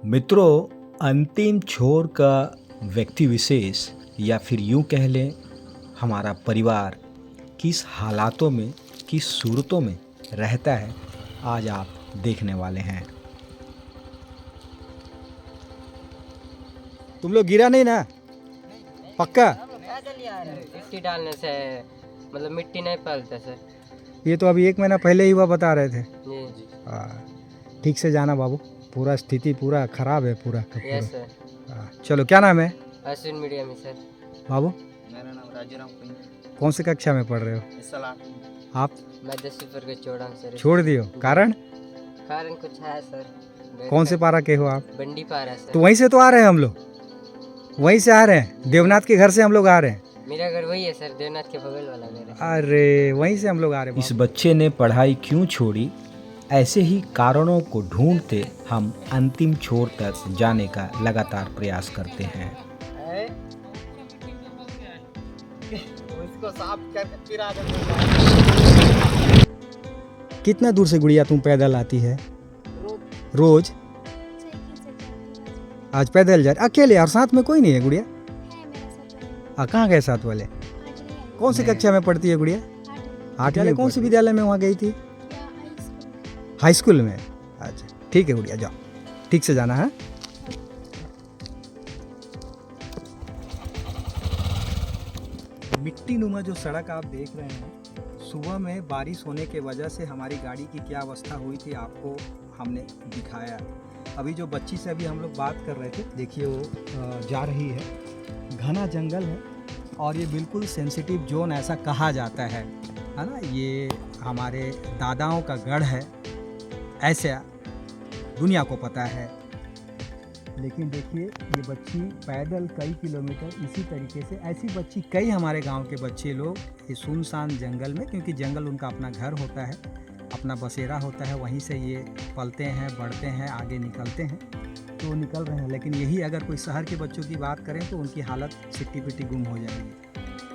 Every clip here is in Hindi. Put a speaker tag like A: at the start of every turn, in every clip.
A: मित्रों, अंतिम छोर का व्यक्ति विशेष या फिर यूं कह लें हमारा परिवार किस हालातों में, किस सूरतों में रहता है, आज आप देखने वाले हैं। तुम लोग गिरा नहीं ना? पक्का?
B: मिट्टी डालने से मतलब मिट्टी नहीं फैलता सर।
A: ये तो अभी 1 महीना पहले ही हुआ बता रहे थे।
B: जी
A: ठीक से जाना बाबू, पूरा स्थिति पूरा खराब है पूरा का पूरा।
B: Yes sir.
A: चलो, क्या नाम है
B: अश्विन मीडिया में सर।
A: बाबू?
C: मेरा नाम राजूराम
A: कौन सी कक्षा में पढ़ रहे हो आप?
B: मैं 10वीं पर के छोड़ा हूँ सर।
A: छोड़ दियो? कारण
B: कुछ है सर।
A: कौन से पारा के हो आप?
B: बंडी पारा सर।
A: तो वहीं से तो आ रहे हैं हम लोग, वहीं से आ रहे हैं, देवनाथ के घर से हम लोग आ रहे हैं।
B: मेरा घर वही है सर, देवनाथ के बगल वाला मेरा।
A: अरे वहीं से हम लोग आ रहे हैं। इस बच्चे ने पढ़ाई क्यों छोड़ी, ऐसे ही कारणों को ढूंढते हम अंतिम छोर तक जाने का लगातार प्रयास करते हैं।
C: उसको साफ करके फिर आगे
A: कितना दूर से गुड़िया तुम पैदल आती है रोज? आज पैदल जा रही अकेले, और साथ में कोई नहीं है गुड़िया? कहाँ गए साथ वाले? कौन सी कक्षा में पढ़ती है गुड़िया? 8वीं में। कौन से विद्यालय में वहाँ गई थी? हाई स्कूल में। अच्छा ठीक है गुड़िया, जाओ, ठीक से जाना है। मिट्टी नुमा जो सड़क आप देख रहे हैं, सुबह में बारिश होने के वजह से हमारी गाड़ी की क्या अवस्था हुई थी आपको हमने दिखाया। अभी जो बच्ची से अभी हम लोग बात कर रहे थे, देखिए वो जा रही है। घना जंगल है और ये बिल्कुल सेंसिटिव जोन ऐसा कहा जाता है ना। ये हमारे दादाओं का गढ़ है, ऐसा दुनिया को पता है। लेकिन देखिए ये बच्ची पैदल कई किलोमीटर इसी तरीके से, ऐसी बच्ची कई हमारे गांव के बच्चे लोग ये सुनसान जंगल में, क्योंकि जंगल उनका अपना घर होता है, अपना बसेरा होता है, वहीं से ये पलते हैं, बढ़ते हैं, आगे निकलते हैं, तो वो निकल रहे हैं। लेकिन यही अगर कोई शहर के बच्चों की बात करें तो उनकी हालत सिट्टी पिट्टी गुम हो जाएगी।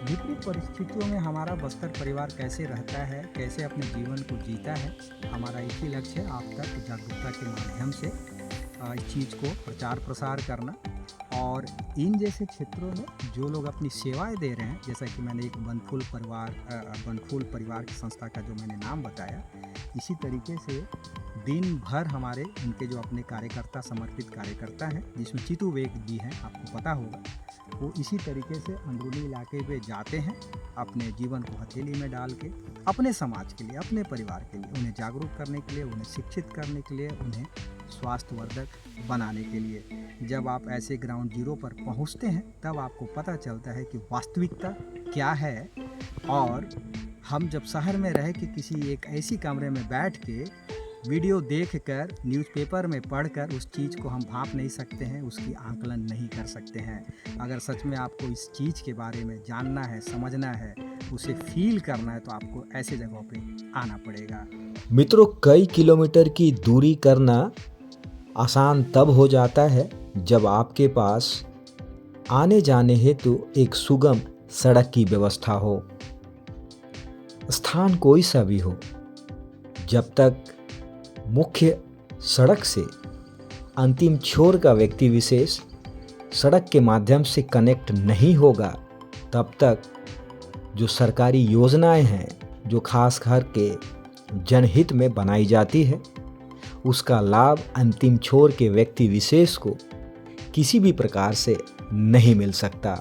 A: विपरीत परिस्थितियों में हमारा बस्तर परिवार कैसे रहता है, कैसे अपने जीवन को जीता है, हमारा एक ही लक्ष्य है, आप तक जागरूकता के माध्यम से इस चीज़ को प्रचार प्रसार करना। और इन जैसे क्षेत्रों में जो लोग अपनी सेवाएं दे रहे हैं, जैसा कि मैंने एक बनफूल परिवार की संस्था का जो मैंने नाम बताया, इसी तरीके से दिन भर हमारे उनके जो अपने कार्यकर्ता, समर्पित कार्यकर्ता हैं, जिसमें चितू वेग भी हैं, आपको पता होगा, वो इसी तरीके से अंदरूनी इलाके में जाते हैं, अपने जीवन को हथेली में डाल के अपने समाज के लिए, अपने परिवार के लिए, उन्हें जागरूक करने के लिए, उन्हें शिक्षित करने के लिए, उन्हें स्वास्थ्यवर्धक बनाने के लिए। जब आप ऐसे ग्राउंड जीरो पर पहुंचते हैं तब आपको पता चलता है कि वास्तविकता क्या है। और हम जब शहर में रह के किसी एक ऐसी कमरे में बैठ के वीडियो देखकर, न्यूज़पेपर में पढ़कर उस चीज़ को हम भांप नहीं सकते हैं, उसकी आकलन नहीं कर सकते हैं। अगर सच में आपको इस चीज़ के बारे में जानना है, समझना है, उसे फील करना है, तो आपको ऐसे जगहों पे आना पड़ेगा। मित्रों, कई किलोमीटर की दूरी करना आसान तब हो जाता है जब आपके पास आने जाने हेतु एक सुगम सड़क की व्यवस्था हो। स्थान कोई सा भी हो, जब तक मुख्य सड़क से अंतिम छोर का व्यक्ति विशेष सड़क के माध्यम से कनेक्ट नहीं होगा, तब तक जो सरकारी योजनाएं हैं, जो खास करके जनहित में बनाई जाती है, उसका लाभ अंतिम छोर के व्यक्ति विशेष को किसी भी प्रकार से नहीं मिल सकता।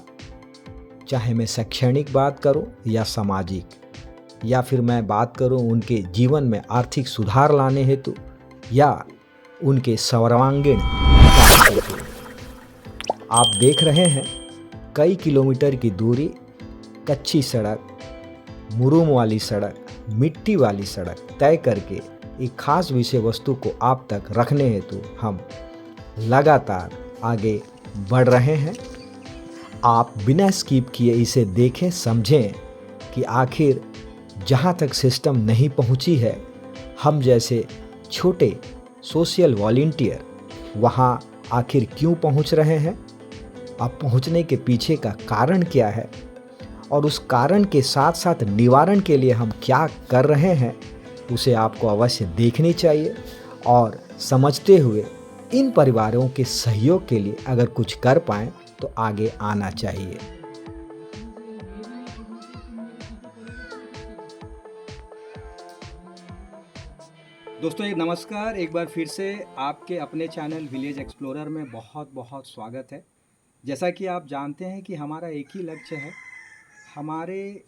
A: चाहे मैं शैक्षणिक बात करूं या सामाजिक, या फिर मैं बात करूं उनके जीवन में आर्थिक सुधार लाने हेतु या उनके सर्वांगीण विकास हेतु। आप देख रहे हैं कई किलोमीटर की दूरी, कच्ची सड़क, मुरूम वाली सड़क, मिट्टी वाली सड़क तय करके एक खास विषय वस्तु को आप तक रखने हेतु हम लगातार आगे बढ़ रहे हैं। आप बिना स्किप किए इसे देखें, समझें कि आखिर जहाँ तक सिस्टम नहीं पहुँची है, हम जैसे छोटे सोशल वॉलंटियर वहाँ आखिर क्यों पहुँच रहे हैं, अब पहुँचने के पीछे का कारण क्या है, और उस कारण के साथ साथ निवारण के लिए हम क्या कर रहे हैं, उसे आपको अवश्य देखनी चाहिए। और समझते हुए इन परिवारों के सहयोग के लिए अगर कुछ कर पाएँ तो आगे आना चाहिए। दोस्तों एक नमस्कार, एक बार फिर से आपके अपने चैनल विलेज एक्सप्लोरर में बहुत बहुत स्वागत है। जैसा कि आप जानते हैं कि हमारा एक ही लक्ष्य है, हमारे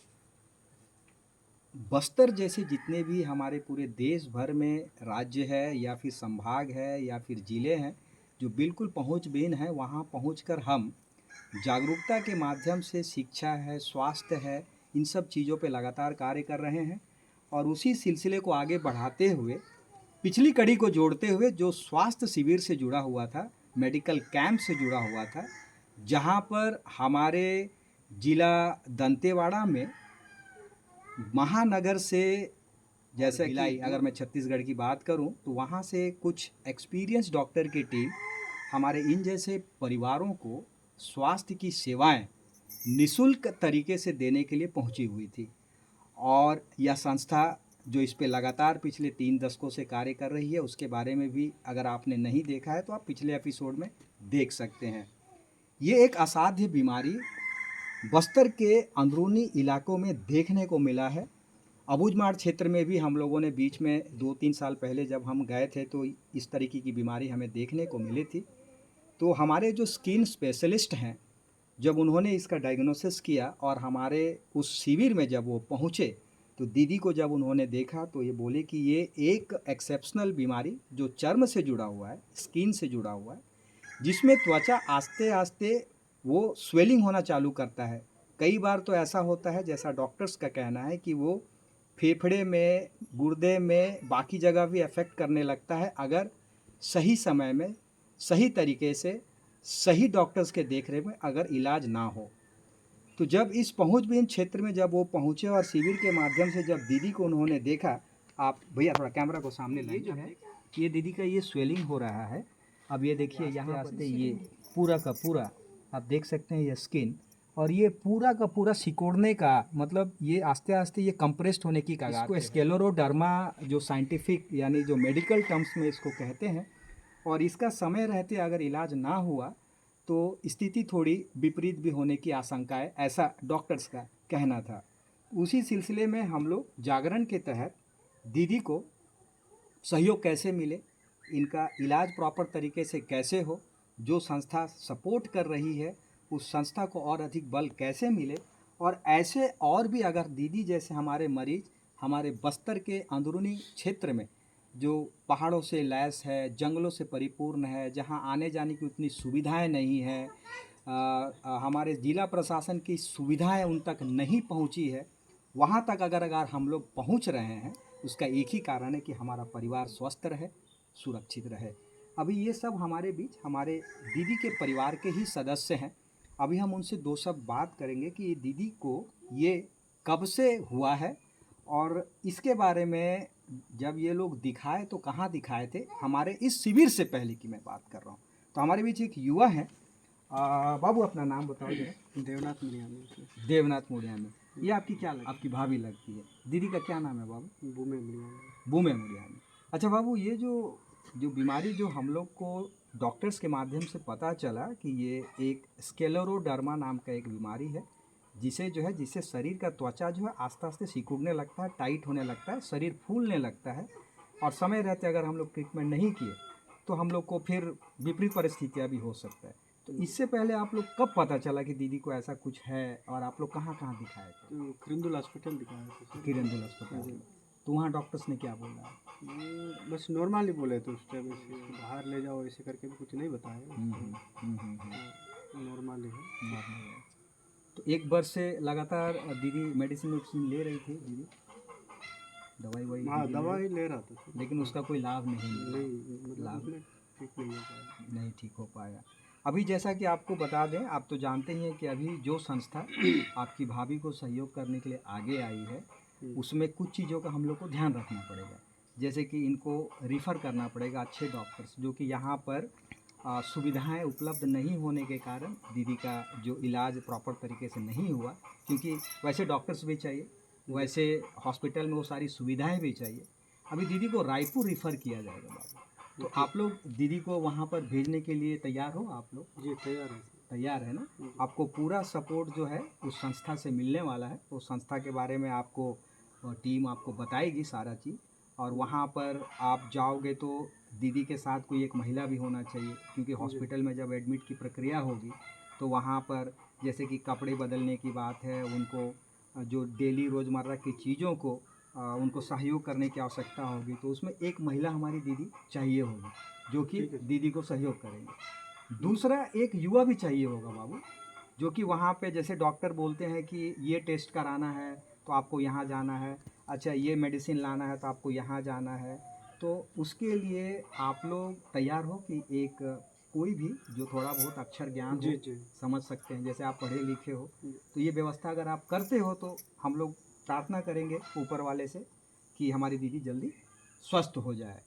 A: बस्तर जैसे जितने भी हमारे पूरे देश भर में राज्य है या फिर संभाग है या फिर ज़िले हैं जो बिल्कुल पहुँचबीन है, वहाँ पहुँचकर हम जागरूकता के माध्यम से शिक्षा है, स्वास्थ्य है, इन सब चीज़ों पे लगातार कार्य कर रहे हैं। और उसी सिलसिले को आगे बढ़ाते हुए पिछली कड़ी को जोड़ते हुए जो स्वास्थ्य शिविर से जुड़ा हुआ था, मेडिकल कैंप से जुड़ा हुआ था, जहाँ पर हमारे ज़िला दंतेवाड़ा में महानगर से, जैसे भिलाई अगर मैं छत्तीसगढ़ की बात करूं, तो वहाँ से कुछ एक्सपीरियंस डॉक्टर की टीम हमारे इन जैसे परिवारों को स्वास्थ्य की सेवाएं निःशुल्क तरीके से देने के लिए पहुंची हुई थी। और यह संस्था जो इस पे लगातार पिछले 3 दशकों से कार्य कर रही है, उसके बारे में भी अगर आपने नहीं देखा है तो आप पिछले एपिसोड में देख सकते हैं। ये एक असाध्य बीमारी बस्तर के अंदरूनी इलाकों में देखने को मिला है। अबूझमाड़ क्षेत्र में भी हम लोगों ने बीच में 2-3 साल पहले जब हम गए थे तो इस तरीके की बीमारी हमें देखने को मिली थी। तो हमारे जो स्किन स्पेशलिस्ट हैं, जब उन्होंने इसका डायग्नोसिस किया और हमारे उस शिविर में जब वो पहुँचे तो दीदी को जब उन्होंने देखा तो ये बोले कि ये एक एक्सेप्शनल बीमारी जो चर्म से जुड़ा हुआ है, स्किन से जुड़ा हुआ है, जिसमें त्वचा आस्ते आस्ते वो स्वेलिंग होना चालू करता है। कई बार तो ऐसा होता है, जैसा डॉक्टर्स का कहना है, कि वो फेफड़े में, गुर्दे में, बाकी जगह भी अफेक्ट करने लगता है अगर सही समय में, सही तरीके से, सही डॉक्टर्स के देखरेख में अगर इलाज ना हो। तो जब इस पहुँचबीन क्षेत्र में जब वो पहुँचे और शिविर के माध्यम से जब दीदी को उन्होंने देखा, आप भैया थोड़ा कैमरा को सामने लाइए, जो है ये दीदी का ये स्वेलिंग हो रहा है। अब ये देखिए यहाँ आस्ते ये पूरा का पूरा आप देख सकते हैं ये स्किन, और ये पूरा का पूरा सिकोड़ने का मतलब ये आस्ते आस्ते ये कंप्रेस्ड होने की कगार पे है। इसको स्क्लेरोडर्मा जो साइंटिफिक यानी जो मेडिकल टर्म्स में इसको कहते हैं, और इसका समय रहते अगर इलाज ना हुआ तो स्थिति थोड़ी विपरीत भी होने की आशंका है, ऐसा डॉक्टर्स का कहना था। उसी सिलसिले में हम लोग जागरण के तहत दीदी को सहयोग कैसे मिले, इनका इलाज प्रॉपर तरीके से कैसे हो, जो संस्था सपोर्ट कर रही है उस संस्था को और अधिक बल कैसे मिले, और ऐसे और भी अगर दीदी जैसे हमारे मरीज हमारे बस्तर के अंदरूनी क्षेत्र में जो पहाड़ों से लैस है, जंगलों से परिपूर्ण है, जहां आने जाने की उतनी सुविधाएं नहीं है, हमारे ज़िला प्रशासन की सुविधाएं उन तक नहीं पहुंची है, वहां तक अगर हम लोग पहुंच रहे हैं, उसका एक ही कारण है कि हमारा परिवार स्वस्थ रहे, सुरक्षित रहे। अभी ये सब हमारे बीच हमारे दीदी के परिवार के ही सदस्य हैं। अभी हम उनसे 2 शब्द बात करेंगे कि दीदी को ये कब से हुआ है, और इसके बारे में जब ये लोग दिखाए तो कहाँ दिखाए थे, हमारे इस शिविर से पहले की मैं बात कर रहा हूँ। तो हमारे बीच एक युवा हैं, बाबू अपना नाम बताओ जरा।
C: देवनाथ मुनियामी।
A: देवनाथ मुनियामी। ये आपकी क्या आपकी भाभी लगती है? दीदी का क्या नाम है बाबू?
C: बूमे मुनियामी।
A: बूमे मुनियामी। अच्छा बाबू, ये जो बीमारी जो हम लोग को डॉक्टर्स के माध्यम से पता चला कि ये एक स्क्लेरोडर्मा नाम का एक बीमारी है, जिससे शरीर का त्वचा जो है आस्ते आस्ते सिकुड़ने लगता है, टाइट होने लगता है, शरीर फूलने लगता है, और समय रहते अगर हम लोग ट्रीटमेंट नहीं किए तो हम लोग को फिर विपरीत परिस्थितियाँ भी हो सकता है। तो इससे पहले आप लोग कब पता चला कि दीदी को ऐसा कुछ है, और आप लोग कहाँ कहाँ दिखाए थे?
C: तो किरंदुल हॉस्पिटल दिखाया था।
A: किरंदुल अस्पताल। तो वहाँ डॉक्टर्स ने क्या बोला?
C: बस नॉर्मली बोले थे उस टाइम, बाहर ले जाओ ऐसे करके भी कुछ नहीं बताया। नॉर्मली है।
A: तो 1 वर्ष से लगातार दीदी मेडिसिन ले रही थी दीदी? दवाई
C: हाँ, दवाई ले रहा था,
A: लेकिन उसका कोई लाभ नहीं मिला।
C: लाभ ठीक नहीं हो पाया।
A: नहीं ठीक हो पाया। अभी जैसा कि आपको बता दें, आप तो जानते ही हैं कि अभी जो संस्था आपकी भाभी को सहयोग करने के लिए आगे आई है, उसमें कुछ चीज़ों का हम लोग को ध्यान रखना पड़ेगा। जैसे कि इनको रिफ़र करना पड़ेगा अच्छे डॉक्टर्स, जो कि यहाँ पर सुविधाएं उपलब्ध नहीं होने के कारण दीदी का जो इलाज प्रॉपर तरीके से नहीं हुआ, क्योंकि वैसे डॉक्टर्स भी चाहिए, वैसे हॉस्पिटल में वो सारी सुविधाएं भी चाहिए। अभी दीदी को रायपुर रिफ़र किया जाएगा बाबू। तो आप लोग दीदी को वहाँ पर भेजने के लिए तैयार हो आप लोग?
C: जी तैयार है।
A: तैयार है ना? आपको पूरा सपोर्ट जो है उस संस्था से मिलने वाला है। उस संस्था के बारे में आपको टीम आपको बताएगी सारा चीज़, और वहाँ पर आप जाओगे तो दीदी के साथ कोई एक महिला भी होना चाहिए, क्योंकि हॉस्पिटल में जब एडमिट की प्रक्रिया होगी तो वहाँ पर जैसे कि कपड़े बदलने की बात है, उनको जो डेली रोज़मर्रा की चीज़ों को उनको सहयोग करने की आवश्यकता होगी, तो उसमें एक महिला हमारी दीदी चाहिए होगी जो कि दीदी को सहयोग करेंगे। दूसरा, एक युवा भी चाहिए होगा बाबू, जो कि वहाँ पे जैसे डॉक्टर बोलते हैं कि ये टेस्ट कराना है तो आपको यहाँ जाना है, अच्छा ये मेडिसिन लाना है तो आपको यहाँ जाना है, तो उसके लिए आप लोग तैयार हो कि एक कोई भी जो थोड़ा बहुत अक्षर ज्ञान हो,
C: जी।
A: समझ सकते हैं, जैसे आप पढ़े लिखे हो, तो ये व्यवस्था अगर आप करते हो तो हम लोग प्रार्थना करेंगे ऊपर वाले से कि हमारी दीदी जल्दी स्वस्थ हो जाए।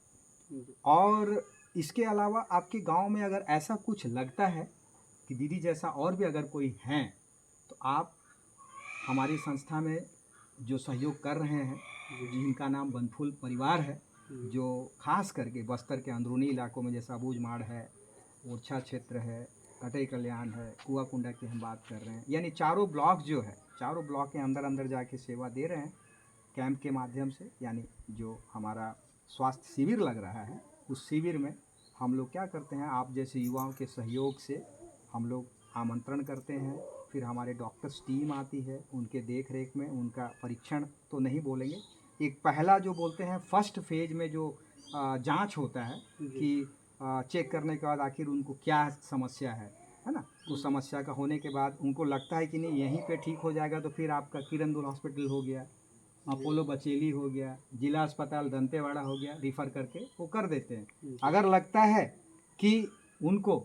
A: और इसके अलावा आपके गांव में अगर ऐसा कुछ लगता है कि दीदी जैसा और भी अगर कोई हैं, तो आप हमारी संस्था में जो सहयोग कर रहे हैं, जिनका नाम बनफूल परिवार है, जो खास करके बस्तर के अंदरूनी इलाकों में जैसा बूझमाड़ है, ओरछा क्षेत्र है, कटई कल्याण है, कुआकुंडा की हम बात कर रहे हैं, यानी चारों ब्लॉक जो है, चारों ब्लॉक के अंदर अंदर जाके सेवा दे रहे हैं कैंप के माध्यम से। यानी जो हमारा स्वास्थ्य शिविर लग रहा है, उस शिविर में हम लोग क्या करते हैं, आप जैसे युवाओं के सहयोग से हम लोग आमंत्रण करते हैं, फिर हमारे डॉक्टर्स टीम आती है, उनके देख रेख में उनका परीक्षण तो नहीं बोलेंगे, एक पहला जो बोलते हैं फर्स्ट फेज में जो जांच होता है कि चेक करने के बाद आखिर उनको क्या समस्या है ना, उस समस्या का होने के बाद उनको लगता है कि नहीं यहीं पे ठीक हो जाएगा, तो फिर आपका किरंदुल हॉस्पिटल हो गया, अपोलो बचेली हो गया, जिला अस्पताल दंतेवाड़ा हो गया, रिफ़र करके वो कर देते हैं। अगर लगता है कि उनको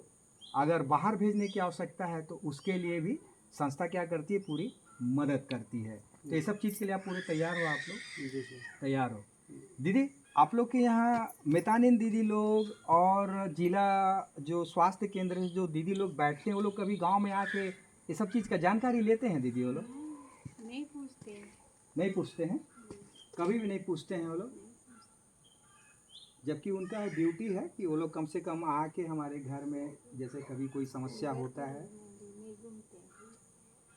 A: अगर बाहर भेजने की आवश्यकता है तो उसके लिए भी संस्था क्या करती है, पूरी मदद करती है। तो ये सब चीज़ के लिए आप पूरे तैयार हो? आप लोग
C: जी सर।
A: तैयार हो? दीदी आप लोग के यहाँ मितानिन दीदी लोग और जिला जो स्वास्थ्य केंद्र में जो दीदी लोग बैठते हैं, वो लोग कभी गांव में आके ये सब चीज़ का जानकारी लेते हैं? दीदी वो लोग
D: नहीं पूछते हैं।
A: नहीं पूछते हैं, कभी भी नहीं पूछते हैं वो लोग, जबकि उनका ड्यूटी है कि वो लोग कम से कम आके हमारे घर में जैसे कभी कोई समस्या होता है,
D: नहीं घूमते हैं।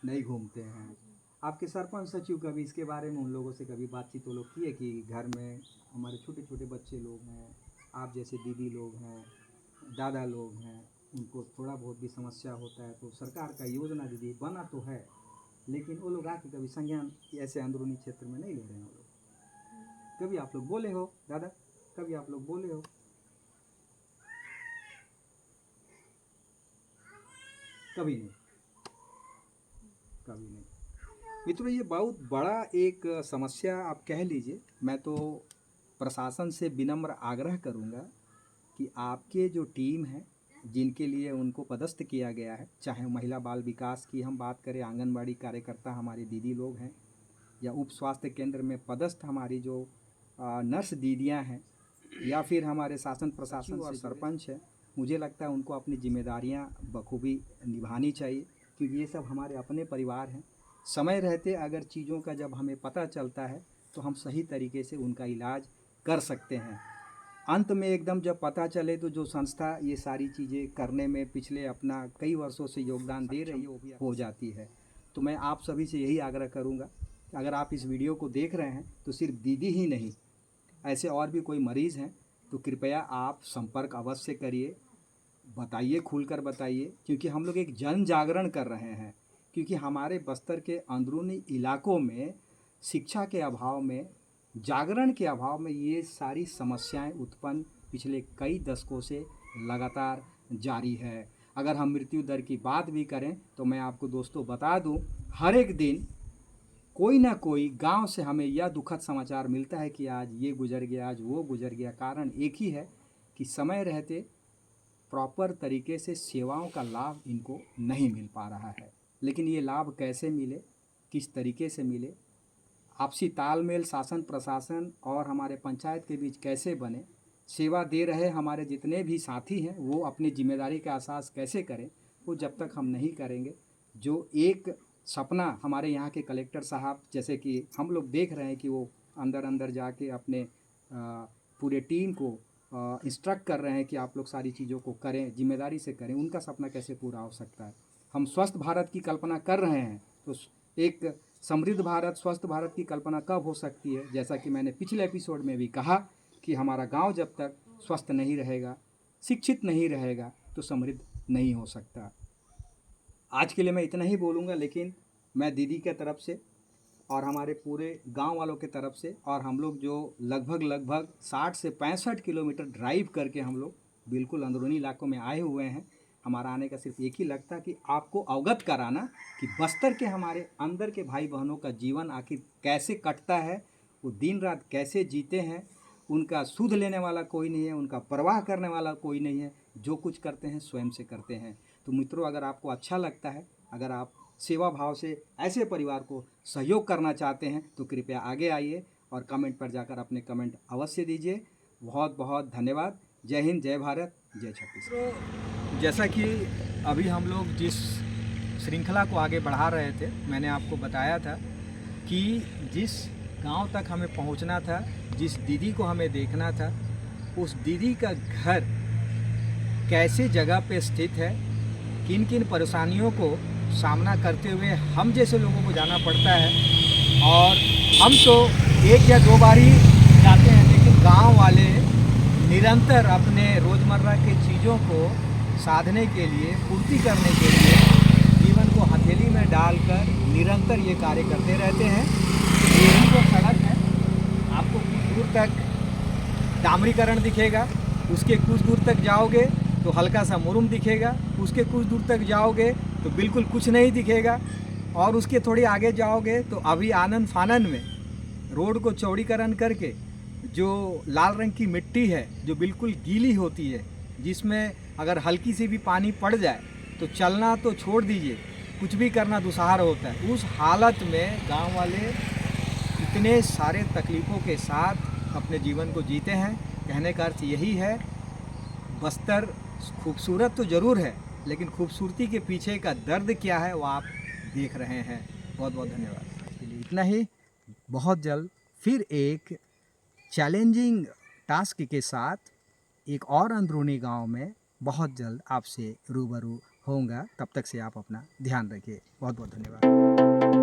A: नहीं घूमते हैं। आपके सरपंच सचिव कभी इसके बारे में उन लोगों से कभी बातचीत वो लोग किए कि घर में हमारे छोटे छोटे बच्चे लोग हैं, आप जैसे दीदी लोग हैं, दादा लोग हैं, उनको थोड़ा बहुत भी समस्या होता है, तो सरकार का योजना दीदी बना तो है, लेकिन वो लोग आके कभी संज्ञान ऐसे अंदरूनी क्षेत्र में नहीं ले रहे हैं वो लोग? कभी आप लोग बोले हो दादा, कभी आप लोग बोले हो? कभी नहीं, कभी नहीं। मित्रों ये बहुत बड़ा एक समस्या आप कह लीजिए। मैं तो प्रशासन से विनम्र आग्रह करूंगा कि आपके जो टीम है, जिनके लिए उनको पदस्थ किया गया है, चाहे महिला बाल विकास की हम बात करें, आंगनबाड़ी कार्यकर्ता हमारी दीदी लोग हैं, या उप स्वास्थ्य केंद्र में पदस्थ हमारी जो नर्स दीदियां हैं, या फिर हमारे शासन प्रशासन से सरपंच है, मुझे लगता है उनको अपनी जिम्मेदारियां बखूबी निभानी चाहिए, क्योंकि ये सब हमारे अपने परिवार हैं। समय रहते अगर चीज़ों का जब हमें पता चलता है तो हम सही तरीके से उनका इलाज कर सकते हैं। अंत में एकदम जब पता चले तो जो संस्था ये सारी चीज़ें करने में पिछले अपना कई वर्षों से योगदान दे रही है वो भी हो जाती है। तो मैं आप सभी से यही आग्रह करूँगा कि अगर आप इस वीडियो को देख रहे हैं तो सिर्फ दीदी ही नहीं, ऐसे और भी कोई मरीज़ हैं तो कृपया आप संपर्क अवश्य करिए, बताइए, खुलकर बताइए, क्योंकि हम लोग एक जन जागरण कर रहे हैं। क्योंकि हमारे बस्तर के अंदरूनी इलाकों में शिक्षा के अभाव में, जागरण के अभाव में ये सारी समस्याएं उत्पन्न पिछले कई दशकों से लगातार जारी है। अगर हम मृत्यु दर की बात भी करें तो मैं आपको दोस्तों बता दूं, हर एक दिन कोई ना कोई गांव से हमें यह दुखद समाचार मिलता है कि आज ये गुजर गया, आज वो गुजर गया। कारण एक ही है कि समय रहते प्रॉपर तरीके से सेवाओं का लाभ इनको नहीं मिल पा रहा है। लेकिन ये लाभ कैसे मिले, किस तरीके से मिले, आपसी तालमेल शासन प्रशासन और हमारे पंचायत के बीच कैसे बने, सेवा दे रहे हमारे जितने भी साथी हैं वो अपनी जिम्मेदारी का एहसास कैसे करें, वो जब तक हम नहीं करेंगे। जो एक सपना हमारे यहाँ के कलेक्टर साहब, जैसे कि हम लोग देख रहे हैं कि वो अंदर अंदर जाके अपने पूरे टीम को इंस्ट्रक्ट कर रहे हैं कि आप लोग सारी चीज़ों को करें, जिम्मेदारी से करें, उनका सपना कैसे पूरा हो सकता है। हम स्वस्थ भारत की कल्पना कर रहे हैं तो एक समृद्ध भारत, स्वस्थ भारत की कल्पना कब हो सकती है। जैसा कि मैंने पिछले एपिसोड में भी कहा कि हमारा गांव जब तक स्वस्थ नहीं रहेगा, शिक्षित नहीं रहेगा, तो समृद्ध नहीं हो सकता। आज के लिए मैं इतना ही बोलूँगा, लेकिन मैं दीदी के तरफ से और हमारे पूरे गांव वालों के तरफ से, और हम लोग जो लगभग 60 से 65 किलोमीटर ड्राइव करके हम लोग बिल्कुल अंदरूनी इलाकों में आए हुए हैं। हमारा आने का सिर्फ एक ही लगता कि आपको अवगत कराना कि बस्तर के हमारे अंदर के भाई बहनों का जीवन आखिर कैसे कटता है, वो दिन रात कैसे जीते हैं, उनका सूद लेने वाला कोई नहीं है, उनका परवाह करने वाला कोई नहीं है, जो कुछ करते हैं स्वयं से करते हैं। तो मित्रों, अगर आपको अच्छा लगता है, अगर आप सेवा भाव से ऐसे परिवार को सहयोग करना चाहते हैं, तो कृपया आगे आइए और कमेंट पर जाकर अपने कमेंट अवश्य दीजिए। बहुत बहुत धन्यवाद। जय हिंद, जय भारत, जय छत्तीसगढ़। जैसा कि अभी हम लोग जिस श्रृंखला को आगे बढ़ा रहे थे, मैंने आपको बताया था कि जिस गांव तक हमें पहुंचना था, जिस दीदी को हमें देखना था, उस दीदी का घर कैसे जगह पे स्थित है, किन किन परेशानियों को सामना करते हुए हम जैसे लोगों को जाना पड़ता है। और हम तो एक या दो बार ही जाते हैं, लेकिन गांव वाले निरंतर अपने रोज़मर्रा के चीज़ों को साधने के लिए, पूर्ति करने के लिए जीवन को हथेली में डालकर निरंतर ये कार्य करते रहते हैं। यही वो सड़क है, आपको कुछ दूर तक डामरीकरण दिखेगा, उसके कुछ दूर तक जाओगे तो हल्का सा मुरुम दिखेगा, उसके कुछ दूर तक जाओगे तो बिल्कुल कुछ नहीं दिखेगा, और उसके थोड़ी आगे जाओगे तो अभी आनन फानन में रोड को चौड़ीकरण करके जो लाल रंग की मिट्टी है, जो बिल्कुल गीली होती है, जिसमें अगर हल्की सी भी पानी पड़ जाए तो चलना तो छोड़ दीजिए, कुछ भी करना दुस्साहर होता है। उस हालत में गांव वाले इतने सारे तकलीफ़ों के साथ अपने जीवन को जीते हैं। कहने का अर्थ यही है, बस्तर खूबसूरत तो ज़रूर है, लेकिन खूबसूरती के पीछे का दर्द क्या है वो आप देख रहे हैं। बहुत बहुत धन्यवाद। इसके लिए इतना ही। बहुत जल्द फिर एक चैलेंजिंग टास्क के साथ एक और अंदरूनी गांव में बहुत जल्द आपसे रूबरू होऊंगा। तब तक से आप अपना ध्यान रखिए। बहुत बहुत धन्यवाद।